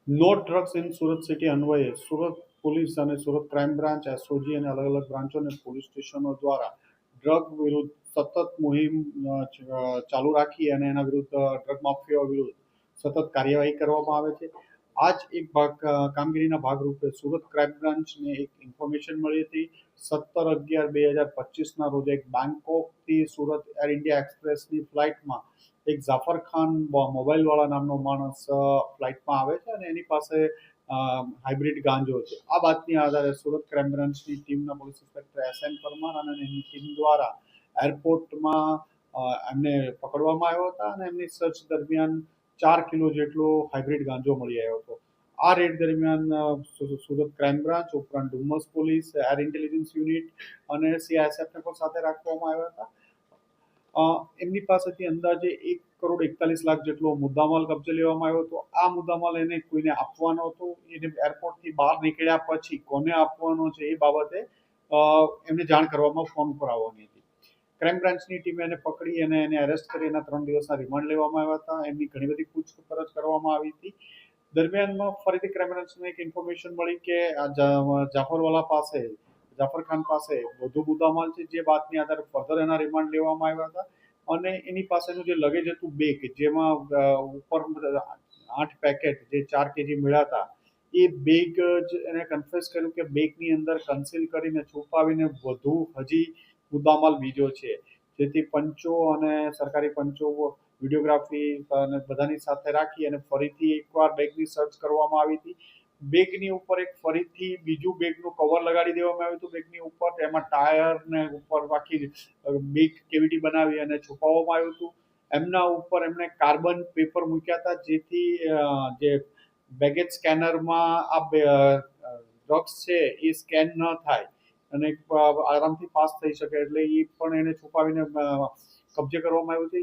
No drugs in Surat city અન્વયે Surat police અને Surat crime branch, SOG અને અલગ અલગ બ્રાન્ચો અને પોલીસ સ્ટેશનો દ્વારા ડ્રગ વિરુદ્ધ સતત મુહિમ ચાલુ રાખી અને એના વિરુદ્ધ ડ્રગ માફિયાઓ વિરુદ્ધ સતત કાર્યવાહી કરવામાં આવે છે. આ જ એક કામગીરીના ભાગરૂપે સુરત ક્રાઇમ બ્રાન્ચને એક ઇન્ફોર્મેશન મળી હતી. 17/11/2025ના રોજ એક બેંકોકથી સુરત એર ઇન્ડિયા એક્સપ્રેસની ફ્લાઇટમાં એક જાફર ખાન મોબાઈલ વાળા નામનો માણસ ફ્લાઇટમાં આવે છે અને એની પાસે હાઇબ્રિડ ગાંજો છે. આ બાતમી આધારે સુરત ક્રાઇમ બ્રાન્ચની ટીમના પોલીસ ઇન્સ્પેક્ટર SM પરમાર અને એની ટીમ દ્વારા એરપોર્ટમાં એમને પકડવામાં આવ્યા હતા અને એમની સર્ચ દરમિયાન 4 કિલો જેટલો હાઇબ્રિડ ગાંજો મળી આવ્યો હતો. આ રેડ દરમિયાન સુરત ક્રાઇમ બ્રાન્ચ ઉપરાંત Dumas police, air intelligence unit અને CISFને પણ સાથે રાખવામાં આવ્યા હતા. એમની પાસેથી અંદાજે 1,41,00,000 જેટલો મુદ્દામાલ કબજે લેવામાં આવ્યો હતો. આ મુદ્દામાલ એને કોઈને આપવાનો હતો. એને એરપોર્ટથી બહાર નીકળ્યા પછી કોને આપવાનો છે એ બાબતે એમને જાણ કરવામાં ફોન ઉપર આવવાની હતી. ક્રાઇમ બ્રાન્ચની ટીમે એને પકડી અને એને અરેસ્ટ કરી એના 3 દિવસના રિમાન્ડ લેવામાં આવ્યા હતા. એમની ઘણી બધી પૂછપરછ કરવામાં આવી હતી. દરમિયાનમાં ફરીથી ક્રાઇમ બ્રાન્ચને એક ઇન્ફોર્મેશન મળી કે જાફર ખાન પાસે વધુ મુદ્દામાલ છે, જે વાતની આધારે ફર્ધર એના રિમાન્ડ લેવામાં આવ્યા હતા અને એની પાસેનું જે લગેજ હતું બેગ, જેમાં ઉપર 8 પેકેટ જે 4 kg મળ્યા હતા, એ બેગ જ એને કન્ફેસ કર્યું કે બેગની અંદર કન્સીલ કરીને છુપાવીને વધુ હજી મુદ્દામાલ બીજો છે. જેથી પંચો અને સરકારી પંચો વિડીયોગ્રાફી અને બધાની સાથે રાખી અને ફરીથી એકવાર બેગની સર્ચ કરવામાં આવી હતી. બેગની ઉપર એક ફરીથી બીજું બેગનું કવર લગાડી દેવામાં આવ્યું હતું. બેગની ઉપર એમાં ટાયર ને ઉપર આખી બેગ કેવિટી બનાવી અને છુપાવવામાં આવ્યું હતું. એમના ઉપર એમણે કાર્બન પેપર મૂક્યા હતા, જેથી જે બેગેજ સ્કેનરમાં આ ડ્રગ્સ છે એ સ્કેન ન થાય અને આરામથી પાસ થઈ શકે, એટલે એ પણ એને છુપાવીને કબજે કરવામાં આવ્યું છે.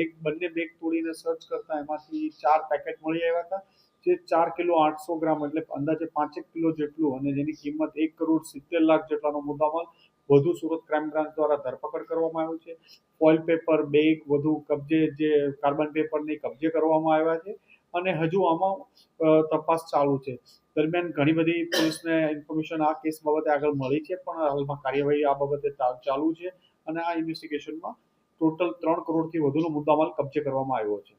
એ બંને બેગ તોડીને સર્ચ કરતા એમાંથી 4 પેકેટ મળી આવ્યા હતા, જે 4 કિલો 800 ગ્રામ એટલે અંદાજે 5 કિલો જેટલું અને જેની કિંમત 1,70,00,000 જેટલાનો મુદ્દામાલ વધુ સુરત ક્રાઇમ બ્રાન્ચ દ્વારા ધરપકડ કરવામાં આવ્યું છે. ફોઇલ પેપર, બેગ વધુ કબજે, જે કાર્બન પેપરની કબજે કરવામાં આવ્યા છે અને હજુ આમાં તપાસ ચાલુ છે. દરમિયાન ઘણી બધી પોલીસને ઇન્ફોર્મેશન આ કેસ બાબતે આગળ મળી છે, પણ હાલમાં કાર્યવાહી આ બાબતે ચાલુ છે અને આ ઇન્વેસ્ટિગેશનમાં ટોટલ 3 કરોડથી વધુનો મુદ્દામાલ કબજે કરવામાં આવ્યો છે.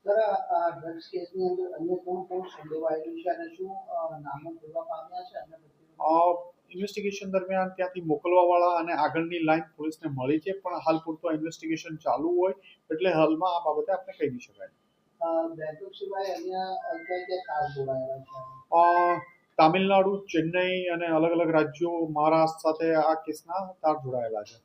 ડ્રગ્સ કેસની અંદર અન્ય કોણ સંડોવાયેલું છે અને શું નામો ખુલવા પામ્યા છે અને ઇન્વેસ્ટિગેશન દરમિયાન ત્યાંથી મોકલવાવાળા અને આગળની લાઈન પોલીસને મળી છે, પણ હાલ પૂરતું ઇન્વેસ્ટિગેશન ચાલુ હોય એટલે હાલમાં આ બાબતે આપણે કહી નહીં શકાય. બેંકોક સિવાય અન્ય ક્યાં ખાસ જોડાયેલા છે? તામિલનાડુ, ચેન્નઈ અને અલગ અલગ રાજ્યો, મહારાષ્ટ્ર સાથે આ કેસના તાર જોડાયેલા છે.